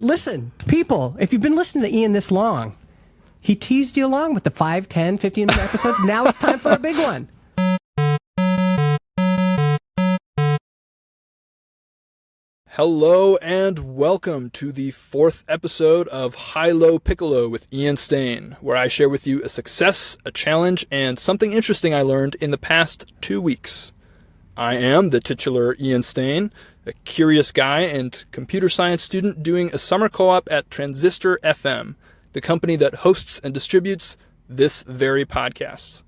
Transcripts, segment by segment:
Listen, people, if you've been listening to Ian this long, he teased you along with the 5, 10, 15-minute episodes. Now it's time for a big one. Hello and welcome to the 4th episode of High-Low Piccolo with Ian Stain, where I share with you a success, a challenge, and something interesting I learned in the past 2 weeks. I am the titular Ian Stain, a curious guy and computer science student doing a summer co-op at Transistor FM, the company that hosts and distributes this very podcast.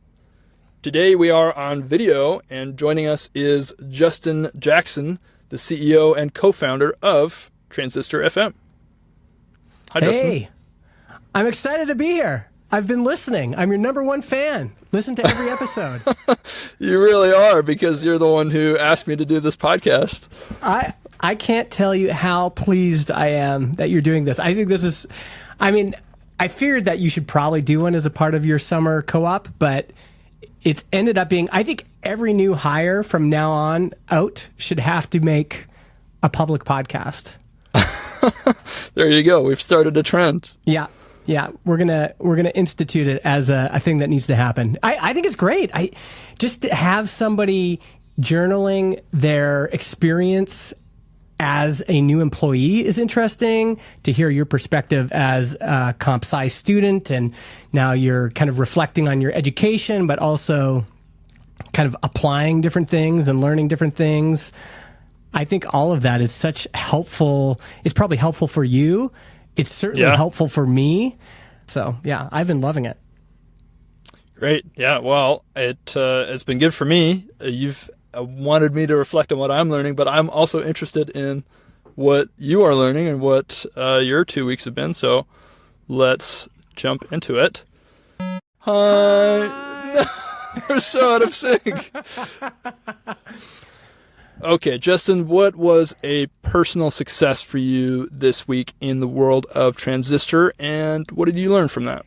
Today we are on video, and joining us is Justin Jackson, the CEO and co-founder of Transistor FM. Hi, Justin. Hey, I'm excited to be here. I've been listening. I'm your number one fan. Listen to every episode. You really are, because you're the one who asked me to do this podcast. I can't tell you how pleased I am that you're doing this. I think this was, I feared that you should probably do one as a part of your summer co-op, but it's ended up being, I think every new hire from now on out should have to make a public podcast. There you go. We've started a trend. Yeah. We're gonna institute it as a thing that needs to happen. I think it's great. Just to have somebody journaling their experience as a new employee is interesting. To hear your perspective as a comp sci student, and now you're kind of reflecting on your education, but also kind of applying different things and learning different things. I think all of that is such helpful. It's probably helpful for you. It's certainly helpful for me. So, yeah, I've been loving it. Great. Yeah, well, it's been good for me. You've wanted me to reflect on what I'm learning, but I'm also interested in what you are learning and what your 2 weeks have been. So let's jump into it. Hi. We're so out of sync. Okay, Justin, what was a personal success for you this week in the world of Transistor, and what did you learn from that?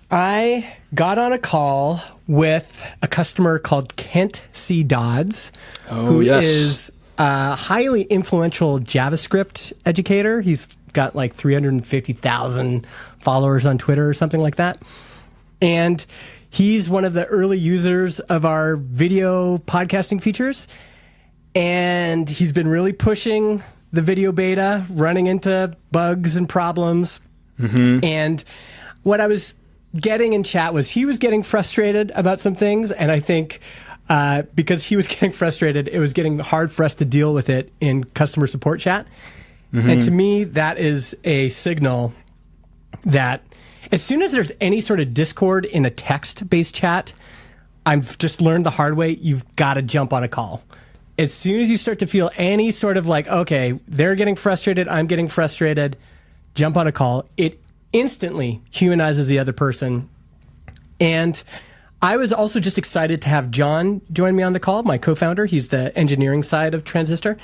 I got on a call with a customer called Kent C. Dodds, who is a highly influential JavaScript educator. He's got like 350,000 followers on Twitter or something like that. And he's one of the early users of our video podcasting features. And he's been really pushing the video beta, running into bugs and problems. Mm-hmm. And what I was getting in chat was he was getting frustrated about some things. And I think because he was getting frustrated, it was getting hard for us to deal with it in customer support chat. Mm-hmm. And to me, that is a signal that as soon as there's any sort of discord in a text-based chat, I've just learned the hard way, you've got to jump on a call. As soon as you start to feel any sort of like, okay, they're getting frustrated, I'm getting frustrated, jump on a call. It instantly humanizes the other person. And I was also just excited to have John join me on the call, my co-founder. He's the engineering side of Transistor.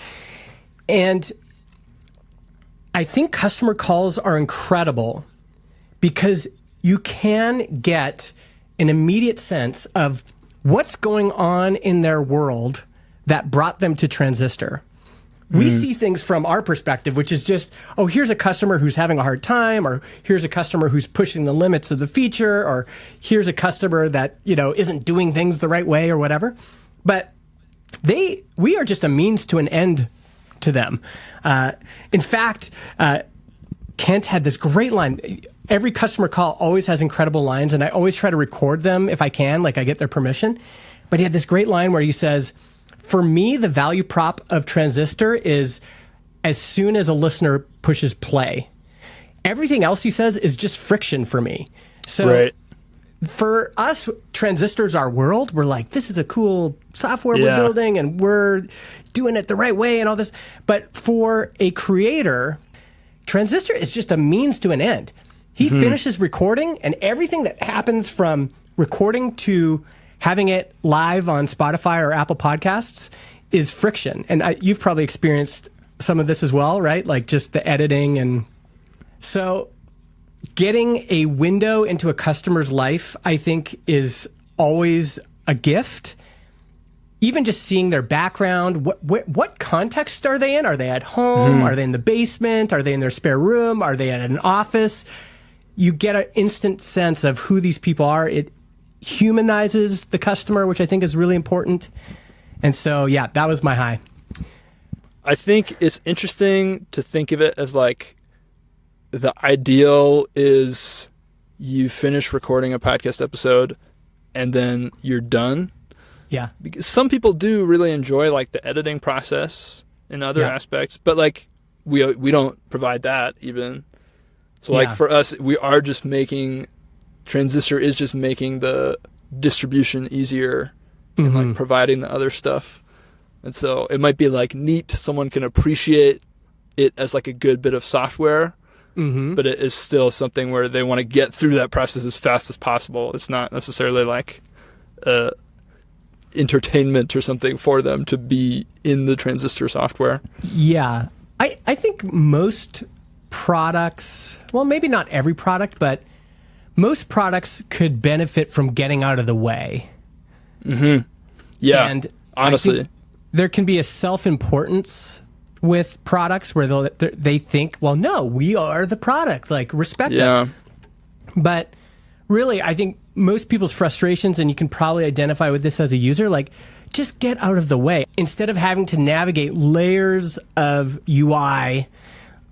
And I think customer calls are incredible because you can get an immediate sense of what's going on in their world that brought them to Transistor. We see things from our perspective, which is just, oh, here's a customer who's having a hard time, or here's a customer who's pushing the limits of the feature, or here's a customer that, isn't doing things the right way or whatever. But we are just a means to an end to them. In fact, Kent had this great line. Every customer call always has incredible lines, and I always try to record them if I can, like I get their permission. But he had this great line where he says, for me, the value prop of Transistor is as soon as a listener pushes play. Everything else, he says, is just friction for me. So for us, Transistor's our world. We're like, this is a cool software we're building, and we're doing it the right way and all this. But for a creator, Transistor is just a means to an end. He finishes recording, and everything that happens from recording to having it live on Spotify or Apple Podcasts is friction. And you've probably experienced some of this as well, right? Like just the editing. And so getting a window into a customer's life, I think, is always a gift. even just seeing their background, what context are they in? Are they at home? Are they in the basement? Are they in their spare room? Are they at an office? You get an instant sense of who these people are. It humanizes the customer, which I think is really important. And so, yeah, that was my high. I think it's interesting to think of it as like the ideal is you finish recording a podcast episode and then you're done. Yeah. Because some people do really enjoy like the editing process and other aspects, but like we don't provide that even. So like for us, we are just making Transistor is just making the distribution easier and like providing the other stuff. And so it might be like neat. Someone can appreciate it as like a good bit of software, but it is still something where they want to get through that process as fast as possible. It's not necessarily like entertainment or something for them to be in the Transistor software. Yeah. I think most products, well, maybe not every product, but most products could benefit from getting out of the way. Yeah, and honestly, there can be a self-importance with products where they think, well, no, we are the product, like respect us. But really, I think most people's frustrations, and you can probably identify with this as a user, like just get out of the way. Instead of having to navigate layers of UI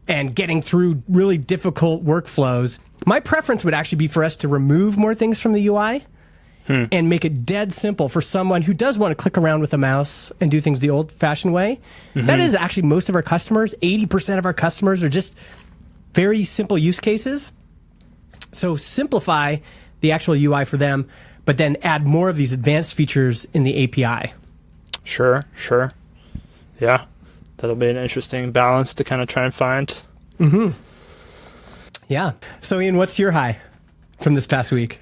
and getting through really difficult workflows, my preference would actually be for us to remove more things from the UI and make it dead simple for someone who does want to click around with a mouse and do things the old-fashioned way. That is actually most of our customers. 80% of our customers are just very simple use cases. So simplify the actual UI for them, but then add more of these advanced features in the API. Sure. Yeah. That'll be an interesting balance to kind of try and find. Yeah. So, Ian, what's your high from this past week?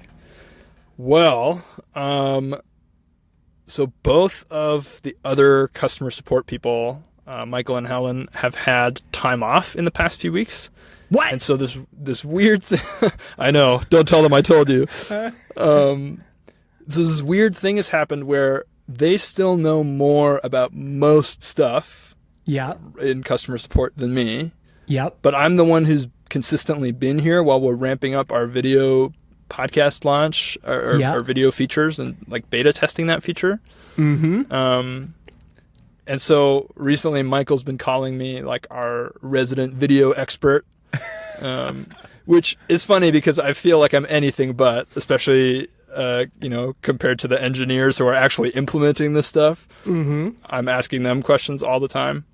Well, so both of the other customer support people, Michael and Helen, have had time off in the past few weeks. What? And so this weird thing, I know, don't tell them I told you. So this weird thing has happened where they still know more about most stuff in customer support than me. But I'm the one who's consistently been here while we're ramping up our video podcast launch, our video features, and like beta testing that feature. And so recently Michael's been calling me like our resident video expert, which is funny because I feel like I'm anything but, especially compared to the engineers who are actually implementing this stuff. I'm asking them questions all the time.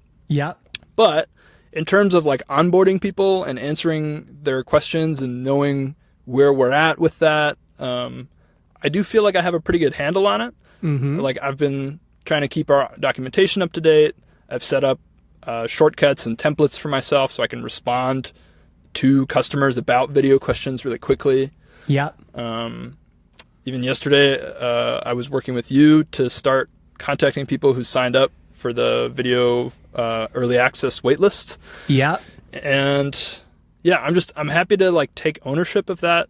But in terms of like onboarding people and answering their questions and knowing where we're at with that, I do feel like I have a pretty good handle on it. Like I've been trying to keep our documentation up to date. I've set up shortcuts and templates for myself so I can respond to customers about video questions really quickly. Even yesterday, I was working with you to start contacting people who signed up for the video early access waitlist. And yeah, I'm happy to like take ownership of that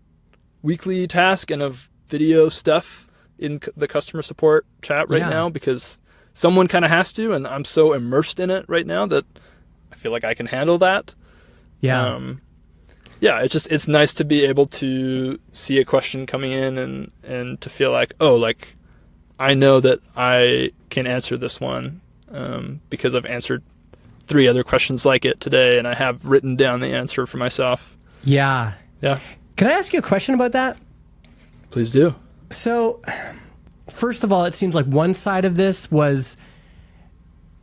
weekly task and of video stuff in the customer support chat right now, because someone kind of has to, and I'm so immersed in it right now that I feel like I can handle that. It's nice to be able to see a question coming in and to feel like, oh, like I know that I can answer this one because I've answered 3 other questions like it today, and I have written down the answer for myself. Can I ask you a question about that? Please do. So, first of all, it seems like one side of this was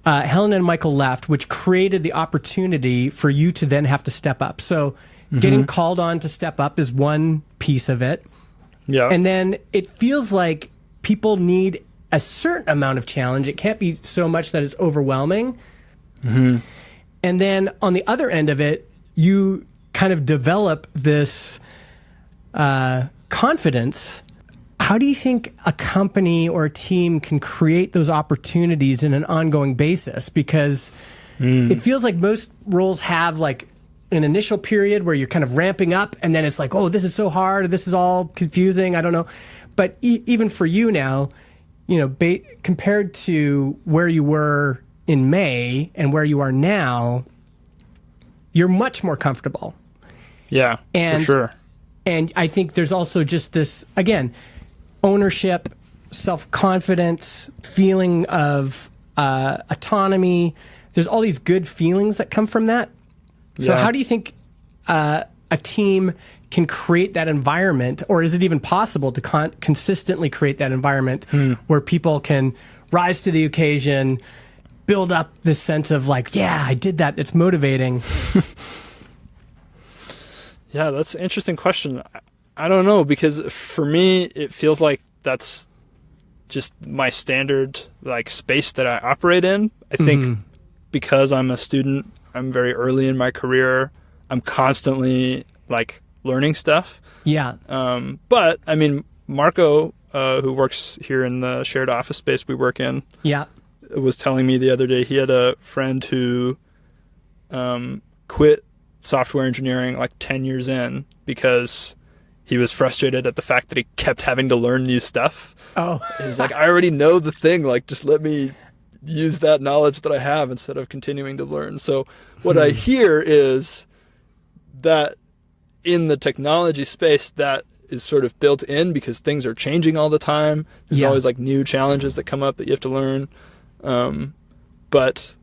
Helen and Michael left, which created the opportunity for you to then have to step up. So, getting called on to step up is one piece of it. And then it feels like people need a certain amount of challenge. It can't be so much that it's overwhelming. And then on the other end of it, you kind of develop this confidence. How do you think a company or a team can create those opportunities in an ongoing basis? Because it feels like most roles have like an initial period where you're kind of ramping up, and then it's like, oh, this is so hard, this is all confusing, I don't know. But even for you now, compared to where you were in May and where you are now, you're much more comfortable. Yeah, for sure. And I think there's also just this, again, ownership, self-confidence, feeling of autonomy. There's all these good feelings that come from that. So how do you think a team can create that environment, or is it even possible to consistently create that environment where people can rise to the occasion, build up this sense of like, yeah, I did that. It's motivating. Yeah, that's an interesting question. I don't know, because for me, it feels like that's just my standard like space that I operate in. I think because I'm a student, I'm very early in my career. I'm constantly like learning stuff. Yeah. But I mean, Marco, who works here in the shared office space we work in, was telling me the other day he had a friend who quit software engineering like 10 years in because he was frustrated at the fact that he kept having to learn new stuff. Oh. He's like, I already know the thing. Like, just let me use that knowledge that I have instead of continuing to learn. So what I hear is that in the technology space, that is sort of built in because things are changing all the time. There's always like new challenges that come up that you have to learn. But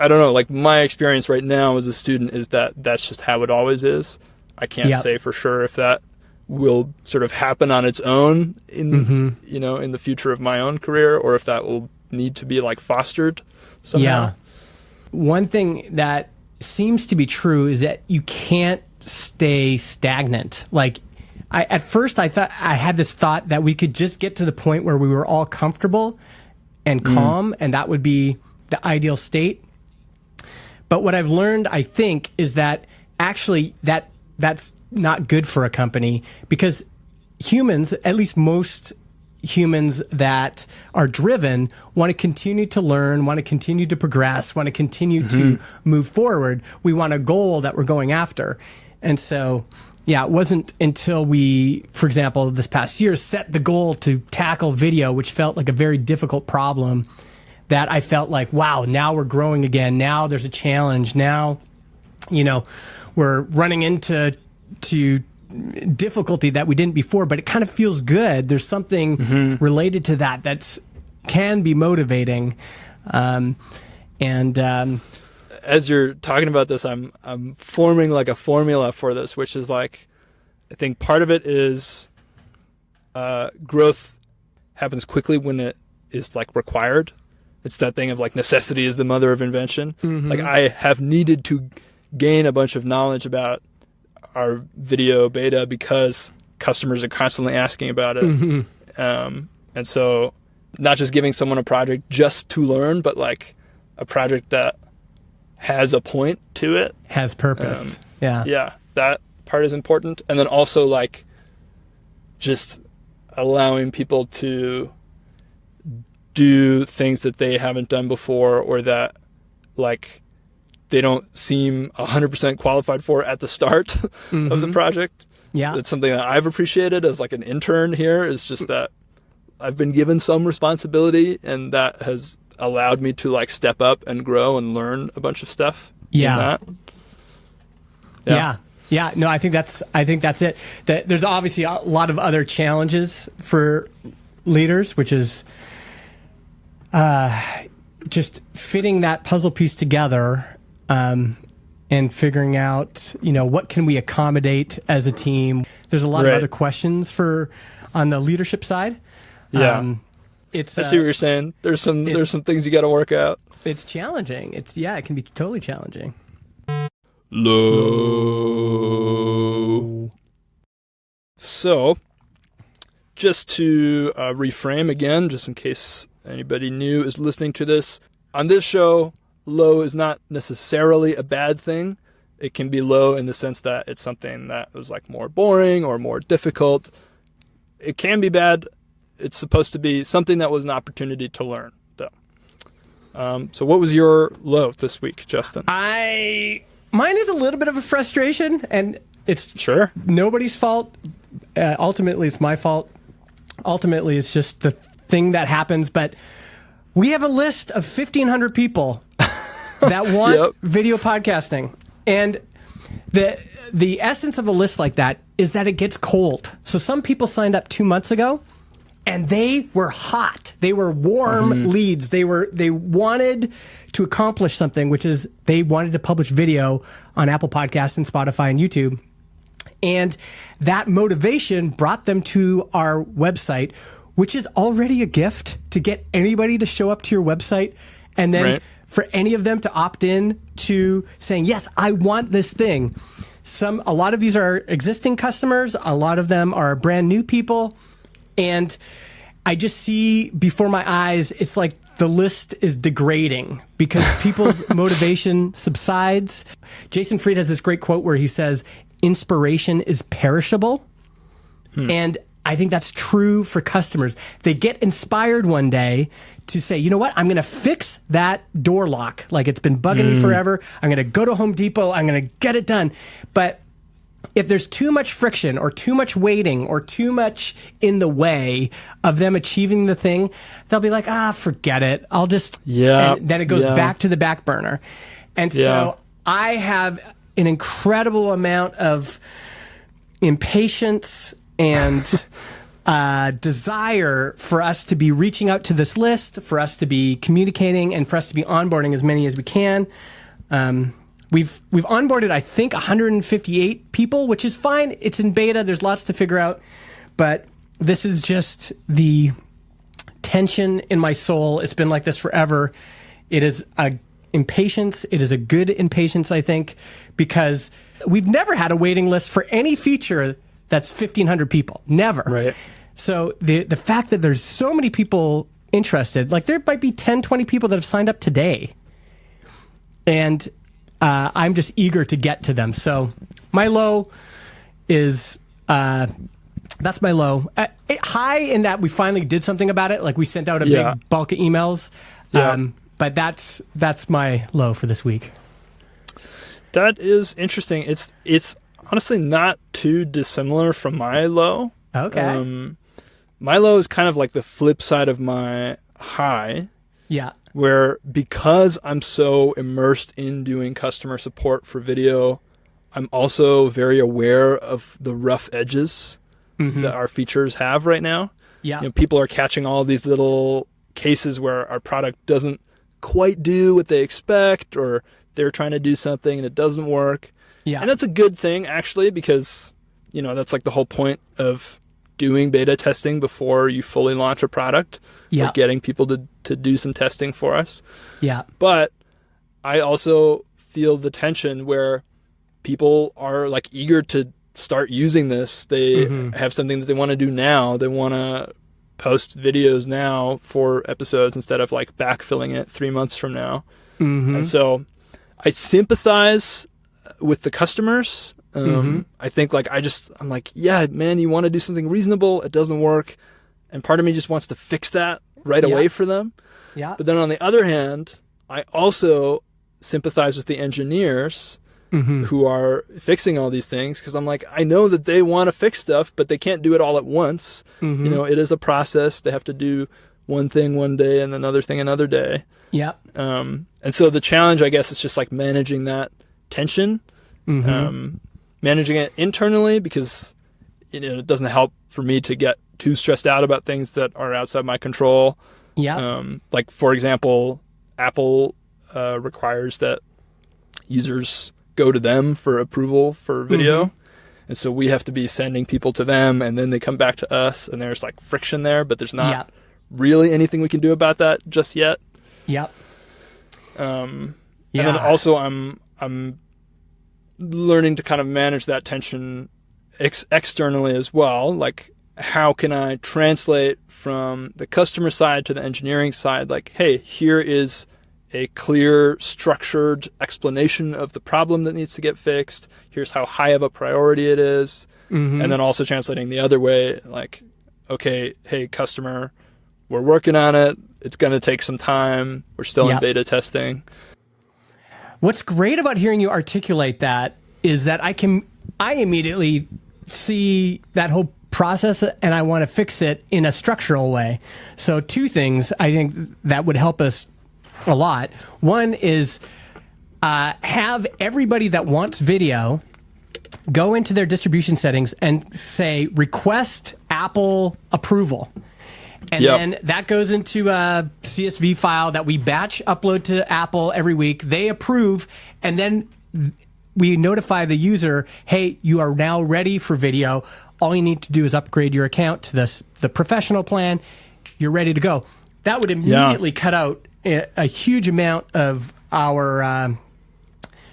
I don't know, like my experience right now as a student is that that's just how it always is. I can't say for sure if that will sort of happen on its own in, in the future of my own career, or if that will need to be like fostered somehow. Yeah. One thing that seems to be true is that you can't stay stagnant. Like at first I had this thought that we could just get to the point where we were all comfortable and calm, and that would be the ideal state. But what I've learned, I think, is that actually that's not good for a company, because humans, at least most humans that are driven, want to continue to learn, want to continue to progress, want to continue to move forward. We want a goal that we're going after. And so, it wasn't until we, for example, this past year, set the goal to tackle video, which felt like a very difficult problem, that I felt like, wow, now we're growing again. Now there's a challenge. Now, we're running into difficulty that we didn't before, but it kind of feels good. There's something related to that can be motivating. As you're talking about this, I'm forming like a formula for this, which is like, I think part of it is growth happens quickly when it is like required. It's that thing of like necessity is the mother of invention. Like I have needed to gain a bunch of knowledge about our video beta because customers are constantly asking about it. And so not just giving someone a project just to learn, but like a project that has a point to it. Has purpose. Yeah, that part is important. And then also like just allowing people to do things that they haven't done before, or that like they don't seem 100% qualified for at the start of the project. Yeah. It's something that I've appreciated as like an intern here, is just that I've been given some responsibility, and that has allowed me to like step up and grow and learn a bunch of stuff. Yeah. No, I think that's it. There's obviously a lot of other challenges for leaders, which is just fitting that puzzle piece together, and figuring out, what can we accommodate as a team. There's a lot of other questions on the leadership side. I see what you're saying. There's some things you got to work out. It's challenging. It can be totally challenging. Low. So, just to reframe again, just in case anybody new is listening to this, on this show, low is not necessarily a bad thing. It can be low in the sense that it's something that was like more boring or more difficult. It can be bad. It's supposed to be something that was an opportunity to learn, though. So what was your low this week, Justin? Mine is a little bit of a frustration, and it's nobody's fault. Ultimately, it's my fault. Ultimately, it's just the thing that happens, but we have a list of 1,500 people that want video podcasting. And the essence of a list like that is that it gets cold. So some people signed up 2 months ago, and they were hot. They were warm leads. They wanted to accomplish something, which is they wanted to publish video on Apple Podcasts and Spotify and YouTube. And that motivation brought them to our website, which is already a gift to get anybody to show up to your website. And then for any of them to opt in to saying, yes, I want this thing. A lot of these are existing customers. A lot of them are brand new people. And I just see before my eyes, it's like the list is degrading because people's motivation subsides. Jason Fried has this great quote where he says, inspiration is perishable. And I think that's true for customers. They get inspired one day to say, you know what, I'm going to fix that door lock. Like it's been bugging me forever. I'm going to go to Home Depot. I'm going to get it done. But if there's too much friction or too much waiting or too much in the way of them achieving the thing, they'll be like, forget it. I'll just, and then it goes back to the back burner. And so I have an incredible amount of impatience and desire for us to be reaching out to this list, for us to be communicating, and for us to be onboarding as many as we can. We've onboarded, I think, 158 people, which is fine. It's in beta. There's lots to figure out. But this is just the tension in my soul. It's been like this forever. It is a impatience. It is a good impatience, I think, because we've never had a waiting list for any feature that's 1,500 people. Never. Right. So the fact that there's so many people interested, like there might be 10, 20 people that have signed up today. And I'm just eager to get to them. So my low is, that's my low. High in that we finally did something about it. Like we sent out a big bulk of emails. But that's my low for this week. That is interesting. It's honestly not too dissimilar from my low. Okay. My low is kind of like the flip side of my high. Yeah. Where because I'm so immersed in doing customer support for video, I'm also very aware of the rough edges that our features have right now. Yeah. You know, people are catching all these little cases where our product doesn't quite do what they expect, or they're trying to do something and it doesn't work. Yeah. And that's a good thing, actually, because, you know, that's like the whole point of doing beta testing before you fully launch a product. Yeah. Or getting people to do some testing for us. Yeah. But I also feel the tension where people are like eager to start using this. They have something that they want to do now. They want to post videos now for episodes instead of like backfilling it 3 months from now. And so I sympathize with the customers. I think like I'm like, yeah, man, you want to do something reasonable. It doesn't work. And part of me just wants to fix that right away for them. Yeah. But then on the other hand, I also sympathize with the engineers who are fixing all these things, because I'm like, I know that they want to fix stuff, but they can't do it all at once. You know, it is a process. They have to do one thing one day and another thing another day. Yeah. And so the challenge, I guess, is just like managing that tension, managing it internally, because it doesn't help for me to get too stressed out about things that are outside my control. Yeah. Like, for example, Apple requires that users go to them for approval for video. And so we have to be sending people to them, and then they come back to us, and there's like friction there, but there's not really anything we can do about that just yet. Yep. And then also I'm learning to kind of manage that tension externally as well. Like, how can I translate from the customer side to the engineering side? Like, hey, here is a clear, structured explanation of the problem that needs to get fixed. Here's how high of a priority it is. And then also translating the other way, like, okay, hey, customer, we're working on it. It's going to take some time. We're still in beta testing. What's great about hearing you articulate that is that I immediately see that whole process and I want to fix it in a structural way. So two things I think that would help us a lot. One is have everybody that wants video go into their distribution settings and say, request Apple approval. And then that goes into a CSV file that we batch upload to Apple every week. They approve, and then we notify the user, hey, you are now ready for video. All you need to do is upgrade your account to the professional plan. You're ready to go. That would immediately cut out a huge amount of our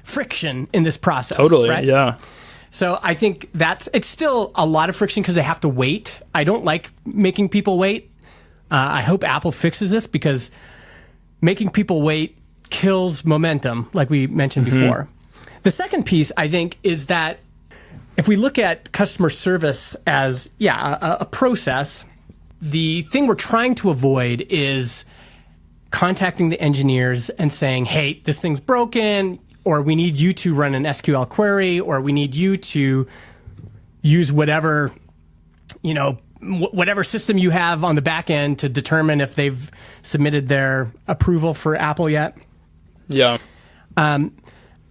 friction in this process. Totally, right? yeah. So I think it's still a lot of friction because they have to wait. I don't like making people wait. I hope Apple fixes this because making people wait kills momentum, like we mentioned before. The second piece, I think, is that if we look at customer service as, a process, the thing we're trying to avoid is contacting the engineers and saying, hey, this thing's broken, or we need you to run an SQL query, or we need you to use whatever, whatever system you have on the back end to determine if they've submitted their approval for Apple yet. Yeah.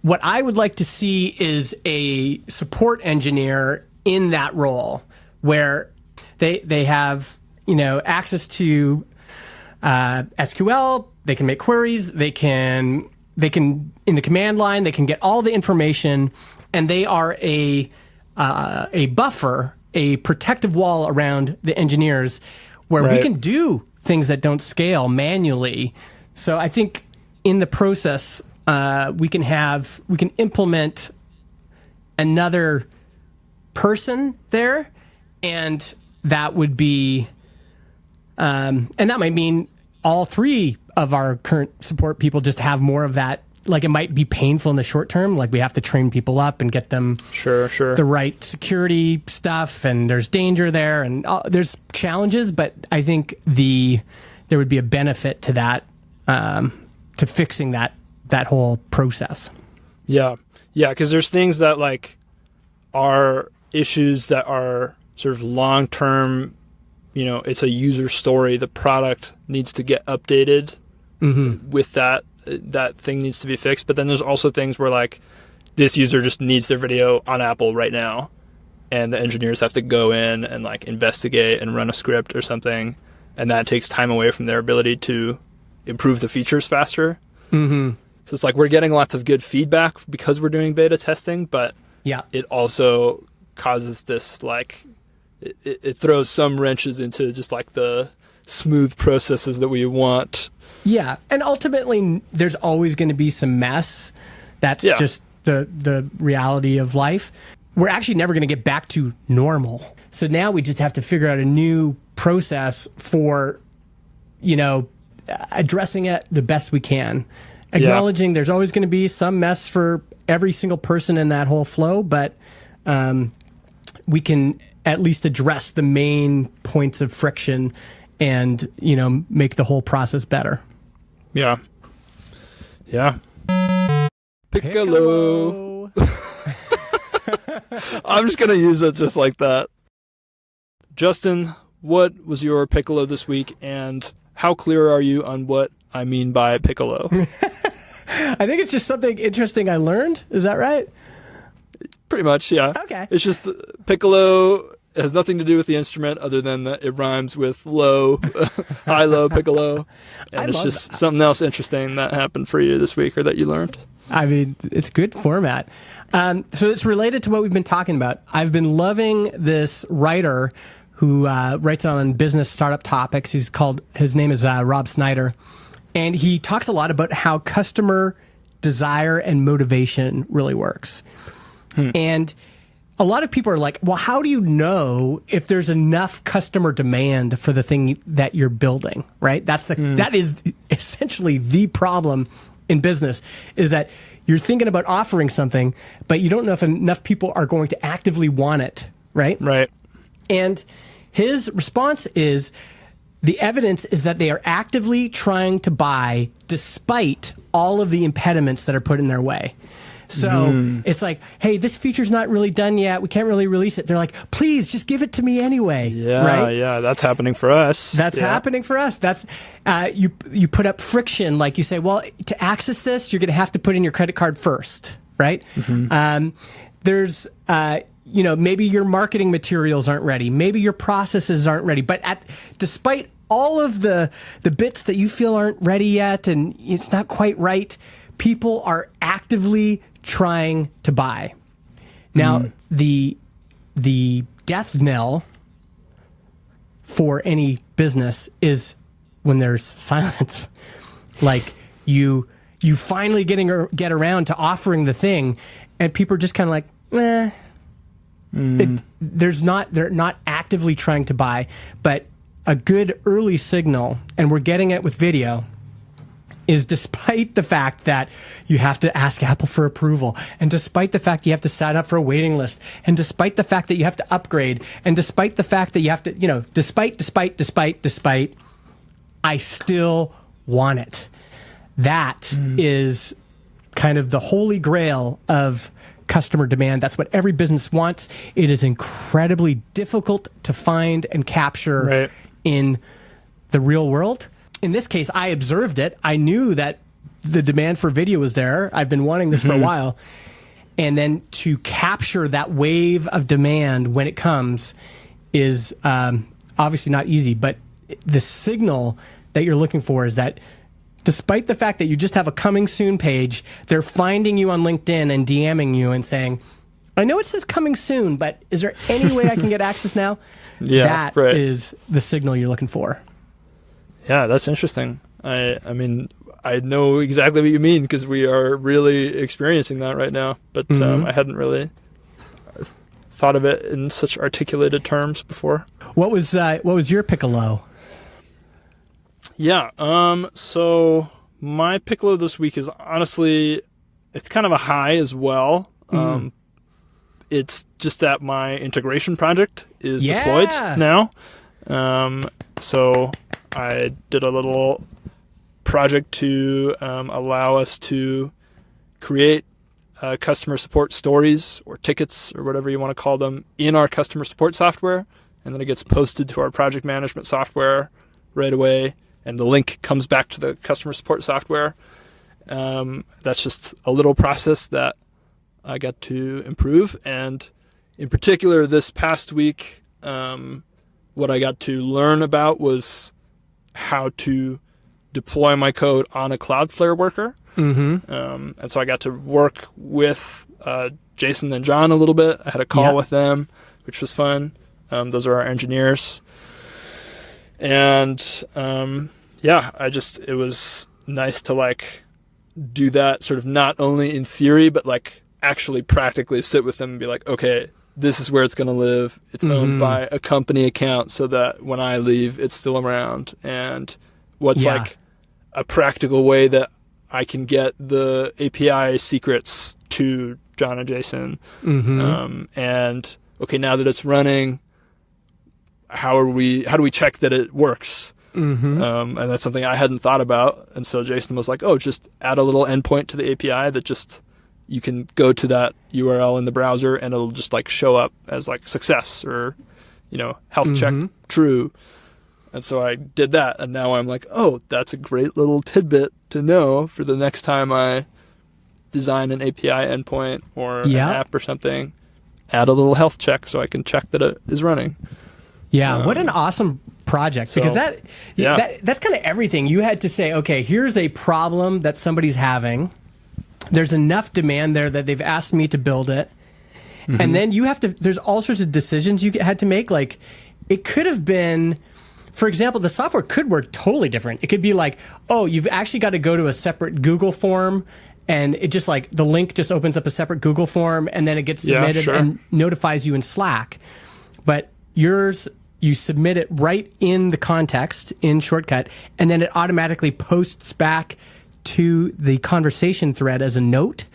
What I would like to see is a support engineer in that role where they have, access to SQL, they can make queries, they can in the command line, they can get all the information, and they are a buffer, a protective wall around the engineers where we can do things that don't scale manually. So I think in the process, we can implement another person there, and that would be, and that might mean all three of our current support people just have more of that. Like, it might be painful in the short term. Like, we have to train people up and get them the right security stuff, and there's danger there, and there's challenges. But I think there would be a benefit to that, to fixing that whole process. Yeah, because there's things that are issues that are sort of long term. It's a user story. The product needs to get updated with that thing needs to be fixed. But then there's also things where this user just needs their video on Apple right now, and the engineers have to go in and investigate and run a script or something, and that takes time away from their ability to improve the features faster. So it's we're getting lots of good feedback because we're doing beta testing, but it also causes this it throws some wrenches into just the smooth processes that we want. Yeah, and ultimately there's always going to be some mess. That's just the reality of life. We're actually never going to get back to normal. So now we just have to figure out a new process for, addressing it the best we can. Acknowledging there's always going to be some mess for every single person in that whole flow, but we can at least address the main points of friction and, make the whole process better. Yeah. PICCOLO. I'm just going to use it just like that. Justin, what was your PICCOLO this week, and how clear are you on what I mean by PICCOLO? I think it's just something interesting I learned. Is that right? Pretty much, yeah. Okay. It's just piccolo has nothing to do with the instrument other than that it rhymes with low, high, low, piccolo. And it's just something else interesting that happened for you this week or that you learned. I mean, it's good format. So it's related to what we've been talking about. I've been loving this writer who writes on business startup topics. His name is Rob Snyder. And he talks a lot about how customer desire and motivation really works. And a lot of people are like, well, how do you know if there's enough customer demand for the thing that you're building, right? That is essentially the problem in business, is that you're thinking about offering something, but you don't know if enough people are going to actively want it, right? Right. And his response is, the evidence is that they are actively trying to buy despite all of the impediments that are put in their way. So it's like, hey, this feature's not really done yet. We can't really release it. They're like, please just give it to me anyway. Yeah, right? Yeah, that's happening for us. That's happening for us. That's you put up friction. Like you say, well, to access this, you're going to have to put in your credit card first, right? There's maybe your marketing materials aren't ready. Maybe your processes aren't ready. But despite all of the bits that you feel aren't ready yet and it's not quite right, people are actively trying to buy. Now, the death knell for any business is when there's silence. Like you finally get around to offering the thing, and people are just kind of like, eh. They're not actively trying to buy, but a good early signal, and we're getting it with video, is despite the fact that you have to ask Apple for approval, and despite the fact you have to sign up for a waiting list, and despite the fact that you have to upgrade, and despite the fact that you have to, despite, I still want it. That is kind of the holy grail of customer demand. That's what every business wants. It is incredibly difficult to find and capture in the real world. In this case, I observed it. I knew that the demand for video was there. I've been wanting this for a while. And then to capture that wave of demand when it comes is obviously not easy. But the signal that you're looking for is that despite the fact that you just have a coming soon page, they're finding you on LinkedIn and DMing you and saying, I know it says coming soon, but is there any way I can get access now? That is the signal you're looking for. Yeah, that's interesting. I mean, I know exactly what you mean because we are really experiencing that right now, but I hadn't really thought of it in such articulated terms before. What was your PICCOLO? Yeah, so my PICCOLO this week is honestly, it's kind of a high as well. It's just that my integration project is deployed now. So I did a little project to allow us to create customer support stories or tickets or whatever you want to call them in our customer support software. And then it gets posted to our project management software right away. And the link comes back to the customer support software. That's just a little process that I got to improve. And in particular, this past week, what I got to learn about was how to deploy my code on a Cloudflare worker. And so I got to work with Jason and John a little bit. I had a call with them, which was fun. Those are our engineers. And it was nice to do that sort of not only in theory, but actually practically sit with them and be like, okay, this is where it's going to live. It's owned by a company account so that when I leave, it's still around. And what's a practical way that I can get the API secrets to John and Jason. And okay, now that it's running, how do we check that it works? And that's something I hadn't thought about. And so Jason was like, oh, just add a little endpoint to the API that just, you can go to that URL in the browser and it'll just show up as success or, health check true. And so I did that. And now I'm like, oh, that's a great little tidbit to know for the next time I design an API endpoint or an app or something. Add a little health check so I can check that it is running. Yeah, what an awesome project, because that's kind of everything. You had to say, okay, here's a problem that somebody's having. There's enough demand there that they've asked me to build it. And then you have to, there's all sorts of decisions you had to make. It could have been, for example, the software could work totally different. It could be oh, you've actually got to go to a separate Google form, and it just the link just opens up a separate Google form, and then it gets submitted and notifies you in Slack. But yours, you submit it right in the context in Shortcut, and then it automatically posts back to the conversation thread as a note.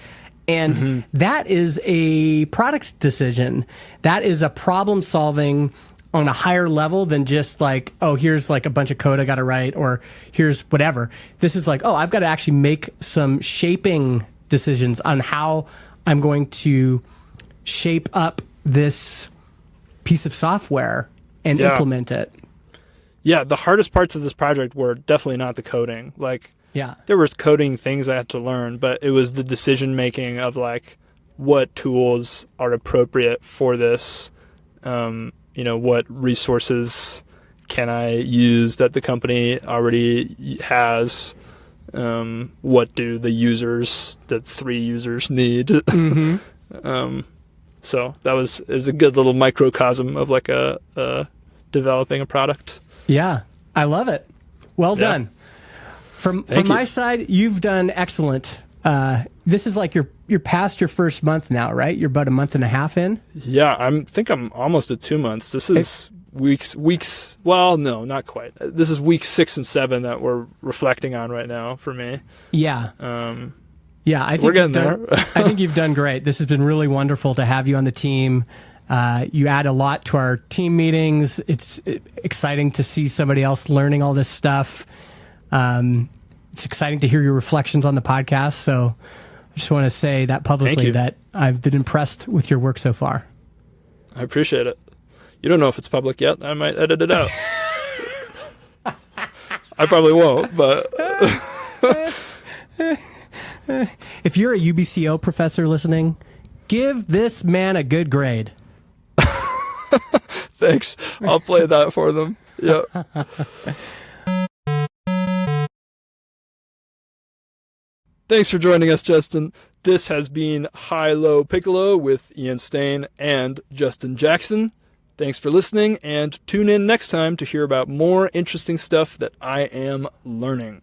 And that is a product decision. That is a problem solving on a higher level than just oh, here's a bunch of code I got to write, or here's whatever. This is oh, I've got to actually make some shaping decisions on how I'm going to shape up this piece of software and implement it. Yeah, the hardest parts of this project were definitely not the coding. Like, there was coding things I had to learn, but it was the decision making of like what tools are appropriate for this. What resources can I use that the company already has? What do the 3 users need? Mm-hmm. So it was a good little microcosm of like a developing a product. Yeah, I love it. Well done. From my side, you've done excellent. This is like you're past your first month now, right? You're about a month and a half in. Yeah, I think I'm almost at 2 months. This is weeks. Well, no, not quite. This is weeks 6 and 7 that we're reflecting on right now for me. Yeah. I think we're getting there. I think you've done great. This has been really wonderful to have you on the team. You add a lot to our team meetings. It's exciting to see somebody else learning all this stuff. It's exciting to hear your reflections on the podcast. So I just want to say that publicly that I've been impressed with your work so far. I appreciate it. You don't know if it's public yet. I might edit it out. I probably won't, but... If you're a UBCO professor listening, give this man a good grade. Thanks. I'll play that for them. Yeah. Thanks for joining us, Justin. This has been High Low Piccolo with Ian Stain and Justin Jackson. Thanks for listening, and tune in next time to hear about more interesting stuff that I am learning.